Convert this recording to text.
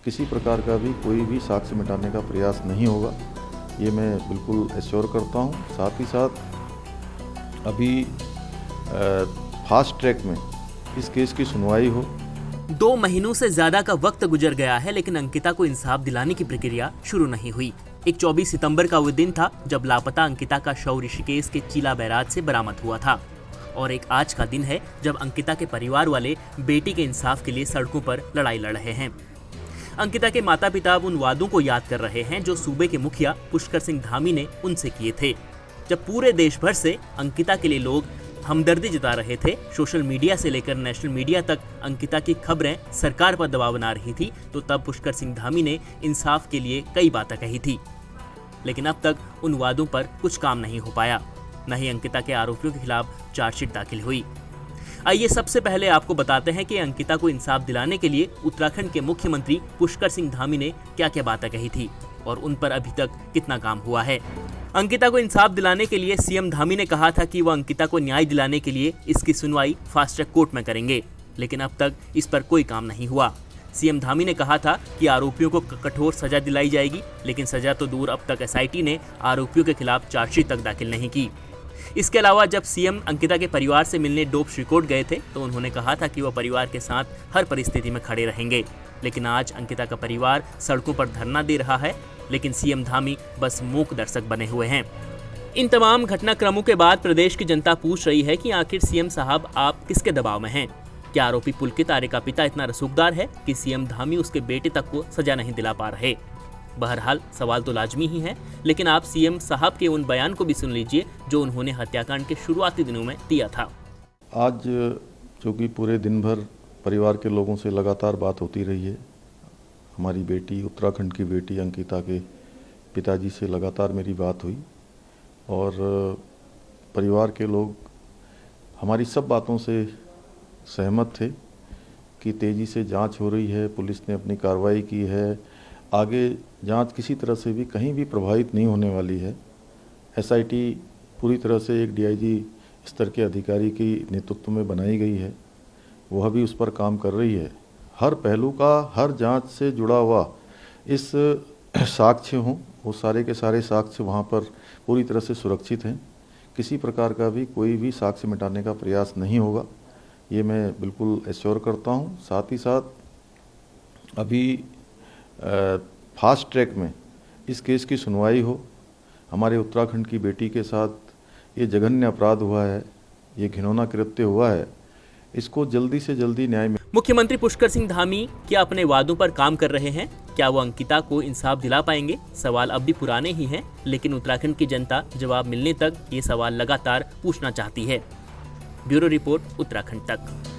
किसी प्रकार का भी कोई भी साक्ष्य मिटाने का प्रयास नहीं होगा, ये मैं बिल्कुल एश्योर करता हूँ। साथ ही साथ अभी फास्ट ट्रैक में इस केस की सुनवाई हो। 2 महीनों से ज्यादा का वक्त गुजर गया है, लेकिन अंकिता को इंसाफ दिलाने की प्रक्रिया शुरू नहीं हुई। एक 24 सितंबर का वो दिन था जब लापता अंकिता का शव ऋषिकेश के चिला बैराज से बरामद हुआ था, और एक आज का दिन है जब अंकिता के परिवार वाले बेटी के इंसाफ के लिए सड़कों पर लड़ाई लड़ रहे हैं। अंकिता के माता पिता अब उन वादों को याद कर रहे हैं जो सूबे के मुखिया पुष्कर सिंह धामी ने उनसे किए थे। जब पूरे देश भर से अंकिता के लिए लोग हमदर्दी जता रहे थे, सोशल मीडिया से लेकर नेशनल मीडिया तक अंकिता की खबरें सरकार पर दबाव बना रही थी, तो तब पुष्कर सिंह धामी ने इंसाफ के लिए कई बातें कही थी। लेकिन अब तक उन वादों पर कुछ काम नहीं हो पाया, न ही अंकिता के आरोपियों के खिलाफ चार्जशीट दाखिल हुई। आइए सबसे पहले आपको बताते हैं कि अंकिता को इंसाफ दिलाने के लिए उत्तराखंड के मुख्यमंत्री पुष्कर सिंह धामी ने क्या क्या बातें कही थी और उन पर अभी तक कितना काम हुआ है। अंकिता को इंसाफ दिलाने के लिए सीएम धामी ने कहा था कि वह अंकिता को न्याय दिलाने के लिए इसकी सुनवाई फास्ट ट्रैक कोर्ट में करेंगे, लेकिन अब तक इस पर कोई काम नहीं हुआ। सीएम धामी ने कहा था कि आरोपियों को कठोर सजा दिलाई जाएगी, लेकिन सजा तो दूर, अब तक एसआईटी ने आरोपियों के खिलाफ चार्जशीट तक दाखिल नहीं की। इसके अलावा जब सीएम अंकिता के परिवार से मिलने डोप श्रीकोट गए थे तो उन्होंने कहा था कि वह परिवार के साथ हर परिस्थिति में खड़े रहेंगे, लेकिन आज अंकिता का परिवार सड़कों पर धरना दे रहा है, लेकिन सीएम धामी बस मूक दर्शक बने हुए हैं। इन तमाम घटनाक्रमों के बाद प्रदेश की जनता पूछ रही है कि आखिर सीएम साहब आप किसके दबाव में हैं? क्या आरोपी पुलकित आर्य का पिता इतना रसूखदार है कि सीएम धामी उसके बेटे तक को सजा नहीं दिला पा रहे? बहरहाल सवाल तो लाजमी ही है, लेकिन आप सीएम साहब के उन बयान को भी सुन लीजिए जो उन्होंने हत्याकांड के शुरुआती दिनों में दिया था। आज जो कि पूरे दिन भर परिवार के लोगों से लगातार बात होती रही है, हमारी बेटी, उत्तराखंड की बेटी अंकिता के पिताजी से लगातार मेरी बात हुई और परिवार के लोग हमारी सब बातों से सहमत थे कि तेज़ी से जांच हो रही है, पुलिस ने अपनी कार्रवाई की है, आगे जांच किसी तरह से भी कहीं भी प्रभावित नहीं होने वाली है। एसआईटी पूरी तरह से एक डीआईजी स्तर के अधिकारी की नेतृत्व में बनाई गई है, वह भी उस पर काम कर रही है। हर पहलू का, हर जांच से जुड़ा हुआ इस साक्ष्य हों, वो सारे के सारे साक्ष्य वहाँ पर पूरी तरह से सुरक्षित हैं। किसी प्रकार का भी कोई भी साक्ष्य मिटाने का प्रयास नहीं होगा, ये मैं बिल्कुल एश्योर करता हूँ। साथ ही साथ अभी फास्ट ट्रैक में इस केस की सुनवाई हो। हमारे उत्तराखंड की बेटी के साथ ये जघन्य अपराध हुआ है, ये घिनौना कृत्य हुआ है, इसको जल्दी से जल्दी न्याय मिले। मुख्यमंत्री पुष्कर सिंह धामी क्या अपने वादों पर काम कर रहे हैं? क्या वो अंकिता को इंसाफ दिला पाएंगे? सवाल अब भी पुराने ही हैं, लेकिन उत्तराखंड की जनता जवाब मिलने तक ये सवाल लगातार पूछना चाहती है। ब्यूरो रिपोर्ट, उत्तराखंड तक।